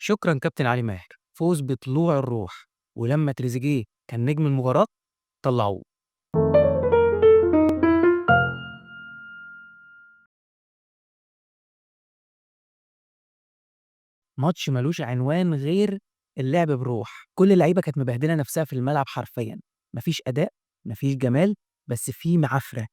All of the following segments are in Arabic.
شكرا كابتن علي ماهر. فوز بطلوع الروح، ولما تريزيجيه كان نجم المباراة طلعوه. ماتش ملوش عنوان غير اللعب بروح. كل اللعيبة كانت مبهدلة نفسها في الملعب حرفيا. مفيش أداء، مفيش جمال، بس في معافرة،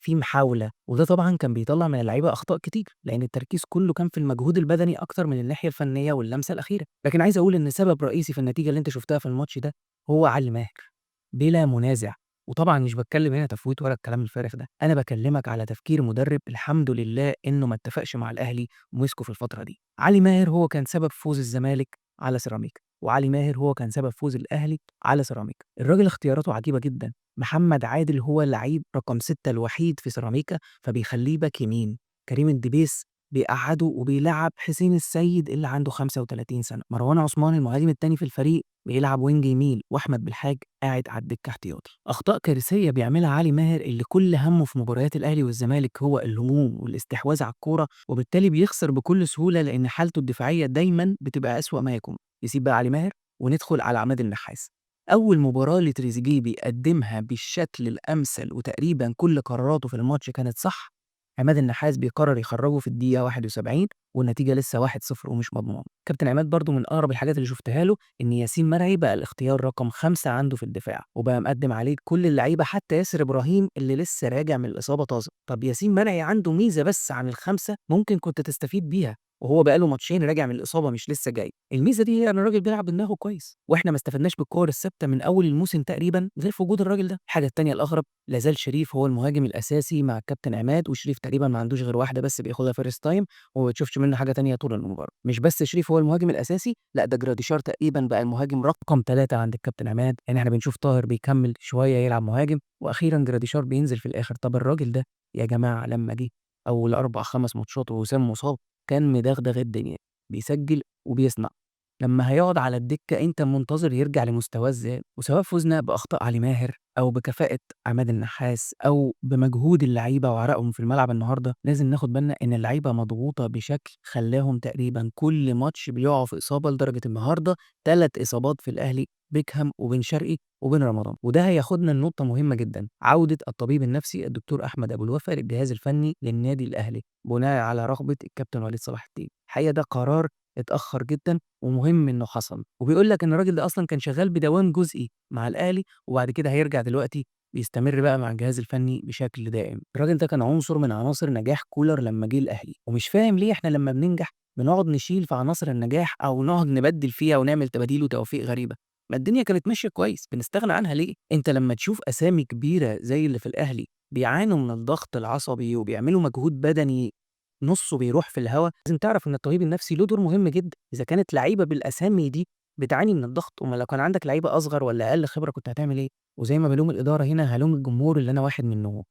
في محاولة. وده طبعا كان بيطلع من اللعيبة أخطاء كتير، لأن التركيز كله كان في المجهود البدني أكتر من الناحية الفنية واللمسة الأخيرة. لكن عايز أقول إن سبب رئيسي في النتيجة اللي أنت شفتها في الماتش ده هو علي ماهر، بلا منازع. وطبعا مش بتكلم هنا تفويت ولا الكلام الفارغ ده، انا بكلمك على تفكير مدرب الحمد لله انه ما اتفقش مع الاهلي ومسكه في الفتره دي. علي ماهر هو كان سبب فوز الزمالك على سيراميكا، وعلي ماهر هو كان سبب فوز الاهلي على سيراميكا. الراجل اختياراته عجيبه جدا. محمد عادل هو اللعيب رقم 6 الوحيد في سيراميكا، فبيخليه باك يمين. كريم الدبيس بيقعده وبيلعب حسين السيد اللي عنده 35 سنه. مروان عثمان المهاجم التاني في الفريق بيلعب وينج يمين، واحمد بالحاج قاعد على الدكه احتياطي. اخطاء كارثيه بيعملها علي ماهر اللي كل همه في مباريات الاهلي والزمالك هو الهجوم والاستحواذ على الكوره، وبالتالي بيخسر بكل سهوله لان حالته الدفاعيه دايما بتبقى اسوأ ما يكون. يسيب بقى علي ماهر وندخل على عماد النحاس. اول مباراه لتريزيجيه بيقدمها بالشكل الامثل وتقريبا كل قراراته في الماتش كانت صح، عماد النحاس بيقرر يخرجه في الدقيقه 71 والنتيجه لسه 1-0 ومش مضمون. كابتن عماد برضو من اقرب الحاجات اللي شفتها له ان ياسين مرعي بقى الاختيار رقم 5 عنده في الدفاع، وبقى مقدم عليه كل اللعيبه حتى ياسر ابراهيم اللي لسه راجع من الاصابه طازه. طب ياسين مرعي عنده ميزه بس عن الخمسه ممكن كنت تستفيد بيها، وهو بقى له ماتشين راجع من الاصابه مش لسه جاي. الميزه دي هي ان الراجل بيلعب بدماغه كويس، واحنا ما استفدناش بالكور الثابته من اول الموسم تقريبا غير في وجود الراجل ده. الحاجه الثانيه الاغرب، لازال شريف هو المهاجم الاساسي مع الكابتن عماد، وشريف تقريبا ما عندوش غير واحده بس بياخدها فيرست تايم، وما بتشوفش منه حاجه تانية طول المباراه. مش بس شريف هو المهاجم الاساسي، لا ده جراديشار تقريبا بقى المهاجم رقم 3 عند الكابتن عماد. يعني احنا بنشوف طاهر بيكمل شويه يلعب مهاجم، واخيرا جراديشار بينزل في الاخر. طب الراجل ده يا جماعه لما جه اول 4 5 ماتشات ووسام مصاب كان مدغدغ الدنيا، بيسجل وبيصنع. لما هيقعد على الدكة أنت منتظر يرجع لمستواه إزاي؟ وسواء فزنا بأخطاء علي ماهر أو بكفاءة عماد النحاس أو بمجهود اللعيبة وعرقهم في الملعب النهارده، لازم ناخد بالنا إن اللعيبة مضغوطة بشكل خلاهم تقريبا كل ماتش بيقعوا في إصابة، لدرجة النهارده 3 إصابات في الأهلي: بيكهام وبن شرقي وبن رمضان. وده هياخدنا لنقطة مهمة جدا: عودة الطبيب النفسي الدكتور أحمد أبو الوفا للجهاز الفني للنادي الأهلي بناء على رغبة الكابتن وليد صلاح الدين. الحقيقة ده قرار اتأخر جدا ومهم إنه حصل، وبيقول لك إن الراجل ده أصلا كان شغال بدوام جزئي مع الأهلي، وبعد كده هيرجع دلوقتي بيستمر بقى مع الجهاز الفني بشكل دائم. الراجل ده كان عنصر من عناصر نجاح كولر لما جه الأهلي، ومش فاهم ليه إحنا لما بننجح بنقعد نشيل في عناصر النجاح أو نقعد نبدل فيها ونعمل تباديل وتوفيق غريبة. ما الدنيا كانت ماشية كويس، بنستغنى عنها ليه؟ أنت لما تشوف أسامي كبيرة زي اللي في الأهلي بيعانوا من الضغط العصبي وبيعملوا مجهود بدني نصه بيروح في الهوا، لازم تعرف ان الطبيب النفسي له دور مهم جدا. اذا كانت لعيبه بالاسامي دي بتعاني من الضغط، امال لو كان عندك لعيبه اصغر ولا اقل خبره كنت هتعمل ايه؟ وزي ما بلوم الاداره هنا هلوم الجمهور اللي انا واحد منهم.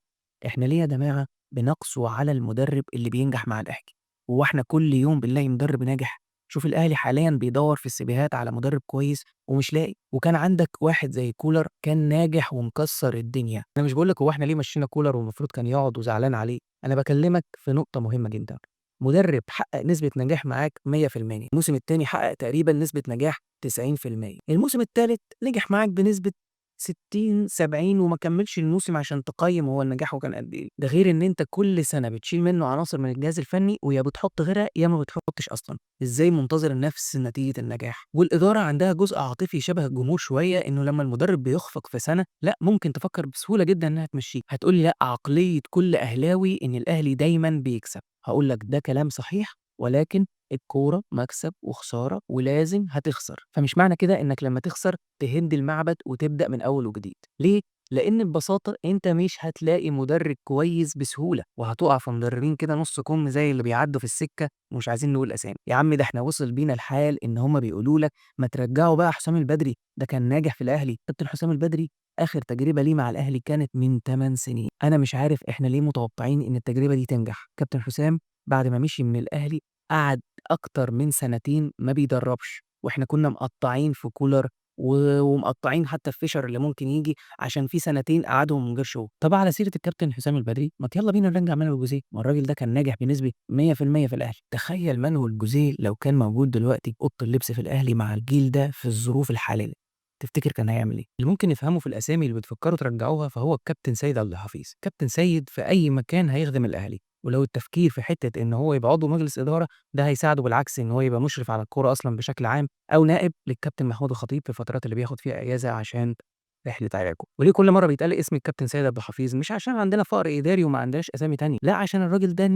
احنا ليه يا جماعه بنقسو على المدرب اللي بينجح مع الاهلي؟ هو احنا كل يوم بنلاقي مدرب ناجح؟ شوف الاهلي حاليا بيدور في السيفيهات على مدرب كويس ومش لاقي، وكان عندك واحد زي كولر كان ناجح ومكسر الدنيا. انا مش بقول لك هو احنا ليه مشينا كولر والمفروض كان يقعد وزعلان عليه، انا بكلمك في نقطه مهمه جدا: مدرب حقق نسبة نجاح معاك 100%، الموسم التاني حقق تقريبا نسبة نجاح 90%، الموسم التالت نجح معاك بنسبة 60 70 وما كملش الموسم عشان تقيم هو النجاح كان قد ايه. ده غير ان انت كل سنه بتشيل منه عناصر من الجهاز الفني، ويا بتحط غيرها يا ما بتحطش اصلا. ازاي منتظر نفس نتيجه النجاح؟ والاداره عندها جزء عاطفي شبه الجمهور شويه، انه لما المدرب بيخفق في سنه لا ممكن تفكر بسهوله جدا انها تمشيه. هتقولي لا، عقليه كل اهلاوي ان الاهلي دايما بيكسب. هقول لك ده كلام صحيح، ولكن الكورة مكسب وخسارة ولازم هتخسر. فمش معنى كده انك لما تخسر تهد المعبد وتبدأ من اول وجديد. ليه؟ لان ببساطة انت مش هتلاقي مدرب كويس بسهولة، وهتقع في مدربين كده نص كم زي اللي بيعدوا في السكة ومش عايزين نقول اسامي. يا عم ده احنا وصل بينا الحال ان هما بيقولوا لك ما ترجعوا بقى حسام البدري، ده كان ناجح في الاهلي. كابتن حسام البدري اخر تجربة ليه مع الاهلي كانت من 8 سنين. انا مش عارف احنا ليه متوقعين ان التجربة دي تنجح. كابتن حسام بعد ما مشي من الاهلي قعد أكتر من سنتين ما بيدرّبش، وإحنا كنا مقطّعين في كولر ومقطّعين حتى الفشر اللي ممكن ييجي عشان في سنتين قعدهم من غير شغل. طب على سيرة الكابتن حسام البدري، ما يالّا بينا نرجّع مانويل جوزيه، ما الراجل ده كان ناجح بنسبة 100% في الأهلي. تخيّل مانويل جوزيه لو كان موجود دلوقتي في أوضة اللبس في الأهلي مع الجيل ده في الظروف الحالية، تفتكر كان هيعمل إيه؟ اللي ممكن نفهمه في الأسامي اللي بتفكّروا ترجّعوها فهو الكابتن سيد عبد الحفيظ. كابتن سيد في أي مكان هيخدم الأهلي، ولو التفكير في حتّة إن هو يبقى عضو مجلس إدارة ده هيساعده بالعكس إن هو يبقى مشرف على الكورة أصلًا بشكل عام، أو نائب للكابتن محمود الخطيب في الفترات اللي بياخد فيها إجازة عشان رحلة علاجه. وليه كل مرّة بيتقال اسم الكابتن سيد عبد الحفيظ؟ مش عشان عندنا فقر إداري وما عندناش أسامي تانية، لأ عشان الراجل ده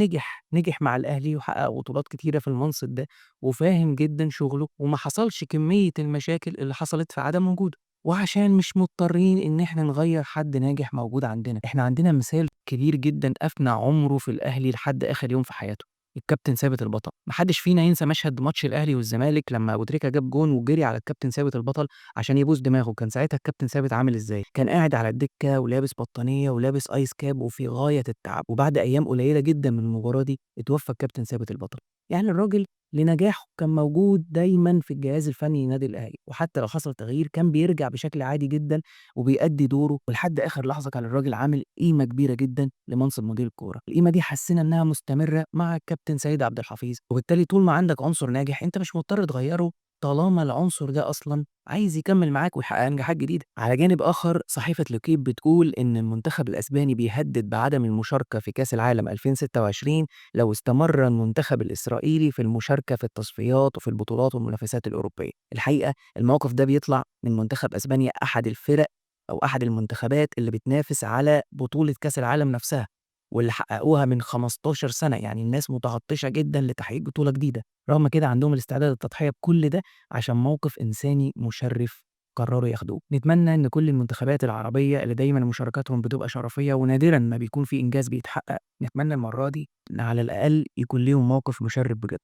نجح مع الأهلي وحقق بطولات كتيرة في المنصب ده، وفاهم جدًا شغله، وما حصلش كمية المشاكل اللي حصلت في عدم وجوده. وعشان مش مضطرين إن إحنا نغيّر حد ناجح موجود عندنا، إحنا عندنا مثال كبير جدًا أفنى عمره في الأهلي لحد آخر يوم في حياته، الكابتن ثابت البطل. ما حدش فينا ينسى مشهد ماتش الأهلي والزمالك لمّا أبو تريكة جاب جون وجري على الكابتن ثابت البطل عشان يبوس دماغه. كان ساعتها الكابتن ثابت عامل إزاي؟ كان قاعد على الدكة ولابس بطانية ولابس ice cap وفي غاية التعب، وبعد أيام قليلة جدًا من المباراة دي اتوفى الكابتن ثابت البطل. يعني الراجل لنجاحه كان موجود دايمًا في الجهاز الفني لنادي الأهلي، وحتى لو حصل تغيير كان بيرجع بشكل عادي جدًا وبيأدي دوره، ولحد آخر لحظة كان الراجل عامل قيمة كبيرة جدًا لمنصب مدير الكورة. القيمة دي حسينا إنها مستمرة مع الكابتن سيد عبد الحفيظ، وبالتالي طول ما عندك عنصر ناجح أنت مش مضطر تغيّره طالما العنصر ده أصلًا عايز يكمّل معاك ويحقق نجاحات جديدة. على جانب آخر صحيفة لوكيب بتقول إن المنتخب الأسباني بيهدد بعدم المشاركة في كأس العالم 2026 لو استمر المنتخب الإسرائيلي في المشاركة في التصفيات وفي البطولات والمنافسات الأوروبية. الحقيقة الموقف ده بيطلع من منتخب أسبانيا أحد الفرق أو أحد المنتخبات اللي بتنافس على بطولة كأس العالم نفسها، واللي حققوها من 15 سنة، يعني الناس متعطشة جدًا لتحقيق بطولة جديدة، رغم كده عندهم الاستعداد للتضحية بكل ده عشان موقف إنساني مشرف قرروا ياخدوه. نتمنى إن كل المنتخبات العربية اللي دايمًا مشاركاتهم بتبقى شرفية ونادرًا ما بيكون في إنجاز بيتحقق، نتمنى المرة دي إن على الأقل يكون ليهم موقف مشرف بجد.